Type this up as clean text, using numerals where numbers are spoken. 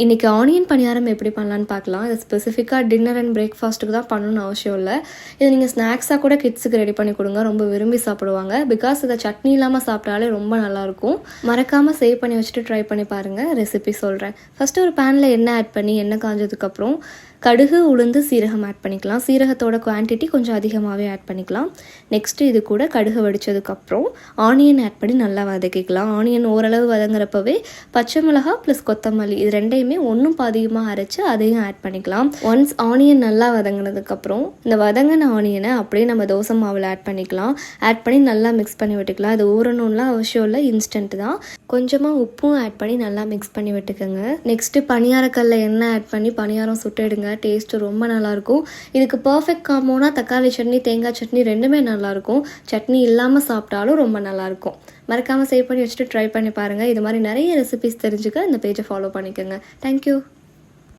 இன்றைக்கி ஆனியன் பணியாரம் எப்படி பண்ணலான்னு பார்க்கலாம். இது ஸ்பெசிஃபிக்காக டின்னர் அண்ட் பிரேக்ஃபாஸ்ட்டுக்கு தான் பண்ணணும்னு அவசியம் இல்லை. இது நீங்கள் ஸ்நாக்ஸாக கூட கிட்ஸுக்கு ரெடி பண்ணி கொடுங்க, ரொம்ப விரும்பி சாப்பிடுவாங்க. பிகாஸ் இதை சட்னி இல்லாமல் சாப்பிட்டாலே ரொம்ப நல்லாயிருக்கும். மறக்காமல் சேவ் பண்ணி வச்சுட்டு ட்ரை பண்ணி பாருங்கள். ரெசிபி சொல்கிறேன். ஃபஸ்ட்டு ஒரு பேனில் எண்ணெய் ஆட் பண்ணி எண்ணெய் காஞ்சதுக்கப்புறம் கடுகு, உளுந்து, சீரகம் ஆட் பண்ணிக்கலாம். சீரகத்தோட குவான்டிட்டி கொஞ்சம் அதிகமாகவே ஆட் பண்ணிக்கலாம். நெக்ஸ்ட்டு இது கூட கடுகு வெடித்ததுக்கப்புறம் ஆனியன் ஆட் பண்ணி நல்லா வதக்கிக்கலாம். ஆனியன் ஓரளவு வதங்குறப்பவே பச்சை மிளகாய் ப்ளஸ் கொத்தமல்லி இது ரெண்டையுமே ஒன்றும் பாதிகமாக அரைச்சி அதையும் ஆட் பண்ணிக்கலாம். ஒன்ஸ் ஆனியன் நல்லா வதங்கினதுக்கப்புறம் இந்த வதங்கின ஆனியனை அப்படியே நம்ம தோசை மாவில் ஆட் பண்ணிக்கலாம். ஆட் பண்ணி நல்லா மிக்ஸ் பண்ணி விட்டுக்கலாம். இது ஊறணும்லாம் அவசியம் இல்லை, இன்ஸ்டன்ட் தான். கொஞ்சமாக உப்பும் ஆட் பண்ணி நல்லா மிக்ஸ் பண்ணி விட்டுக்கோங்க. நெக்ஸ்ட்டு பணியாரக்கல்ல எண்ணெய் ஆட் பண்ணி பணியாரம் சுட்டெடுங்க. டேஸ்ட்டு ரொம்ப நல்லாயிருக்கும். இதுக்கு பர்ஃபெக்ட் காம்போனா தக்காளி சட்னி, தேங்காய் சட்னி ரெண்டுமே நல்லாயிருக்கும். சட்னி இல்லாமல் சாப்பிட்டாலும் ரொம்ப நல்லாயிருக்கும். மறக்காமல் சேவ் பண்ணி வச்சுட்டு ட்ரை பண்ணி பாருங்கள். இது மாதிரி நிறைய ரெசிபிஸ் தெரிஞ்சுக்க இந்த பேஜை ஃபாலோ பண்ணிக்கோங்க. தேங்க்யூ.